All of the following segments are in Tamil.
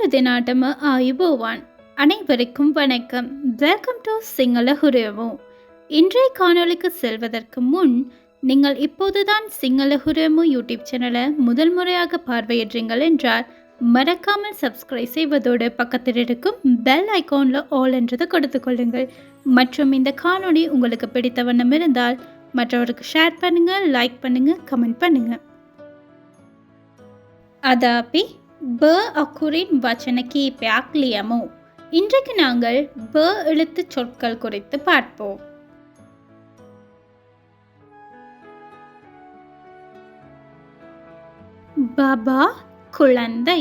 දිනාටම ආයුබෝවන්. அனைவருக்கும் வணக்கம். வெல்கம் டு சிங்கள ஹுரேமோ. இன்றைய காணொளிக்கு செல்வதற்கு முன் நீங்கள் இப்போதுதான் சிங்கள ஹுரேமோ யூடியூப் சேனலை முதல் முறையாக பார்வையிடுறீங்கள் என்றால் மறக்காமல் சப்ஸ்கிரைப் செய்வதோடு பக்கத்தில் இருக்கும் பெல் ஐகானில் ஆல் என்றதை கொடுத்து கொள்ளுங்கள். மற்றும் இந்த காணொளி உங்களுக்கு பிடித்த வண்ணம் இருந்தால் மற்றவருக்கு ஷேர் பண்ணுங்கள், லைக் பண்ணுங்கள், கமெண்ட் பண்ணுங்கள். அதாபி ப அக்குரின் வச்சன கீபேக் லியமோ. இன்றைக்கு நாங்கள் ப எழுத்து சொற்கள் குறித்து பார்ப்போம். பாபா குழந்தை,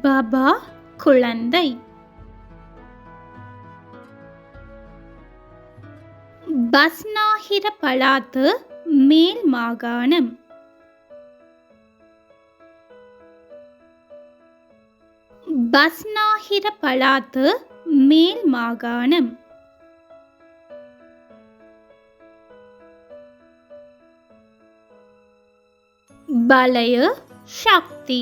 பாபா குழந்தை. பஸ்நாஹிர பலாத்து மேல் மாகாணம், பஸ்நாஹிர பலாத்து மேல் மாகாணம். பலய சக்தி,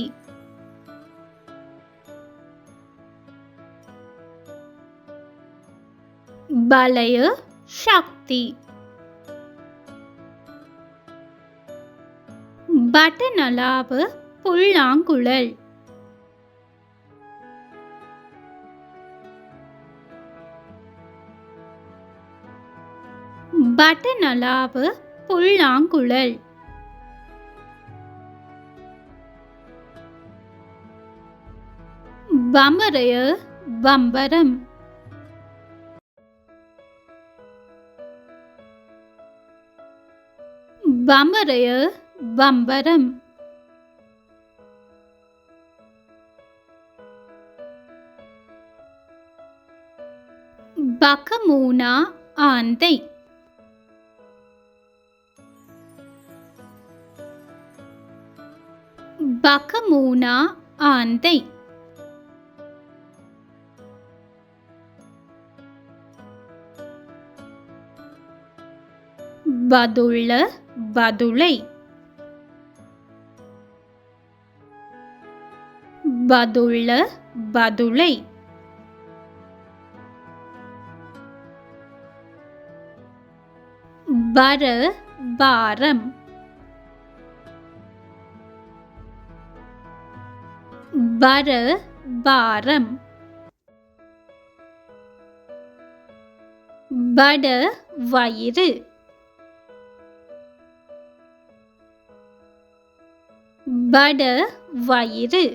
பலய சக்தி. பட்டனலாவு புல்லாங்குழல், பட்டனலாவு புல்லாங்குழல். பம்பரைய பம்பரம், பம்பரைய பம்பரம். பகமூனா ஆந்தை, பகமூனா ஆந்தை. பதுள்ள பதுளை, பதுள்ள பதுளை. பர பாரம், பர பாரம். பட வயிறு, பட வயிறு.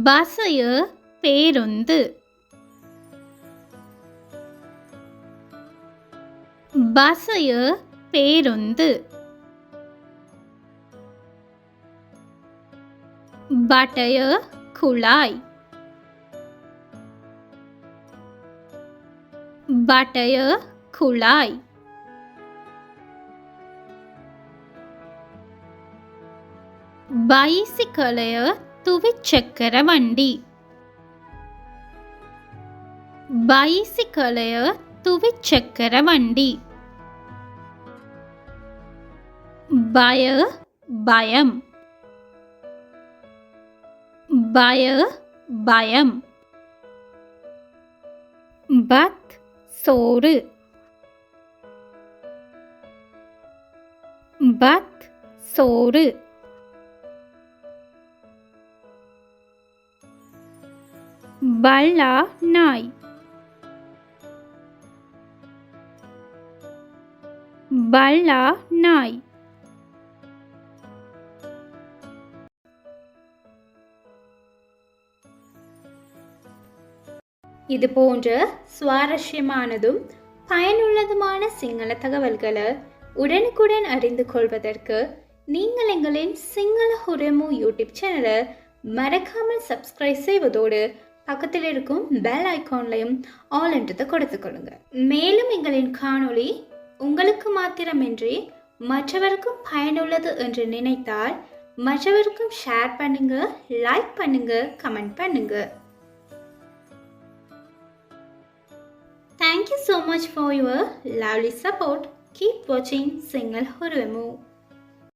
பசய பேருந்து, பசய பேருந்து. பட்டய குழாய், பட்டய குழாய். பைசிக்கலைய துவிச்சக்கர வண்டி, பைசிக்கலைய துவிச்சக்கர வண்டி. பய பயம், பய பயம். பத் சோறு, பத் சோறு. பல்லா நாய், பல்லா நாய். இது போன்ற சுவாரஸ்யமானதும் பயனுள்ளதுமான சிங்கள தகவல்களை உடனுக்குடன் அறிந்து கொள்வதற்கு நீங்கள் எங்களின் சிங்கள ஹுரேமோ யூடியூப் சேனலை மறக்காமல் சப்ஸ்கிரைப் செய்வதோடு பக்கத்தில் இருக்கும் பெல் ஐகான்லையும் ஆல் என்றதை கொடுத்துக்கொள்ளுங்க. மேலும் எங்களின் காணொளி உங்களுக்கு மாத்திரமின்றி மற்றவருக்கும் பயனுள்ளது என்று நினைத்தால் மற்றவருக்கும் ஷேர் பண்ணுங்க, லைக் பண்ணுங்க, கமெண்ட் பண்ணுங்க. Thank you so much for your lovely support. Keep watching Single Huremu.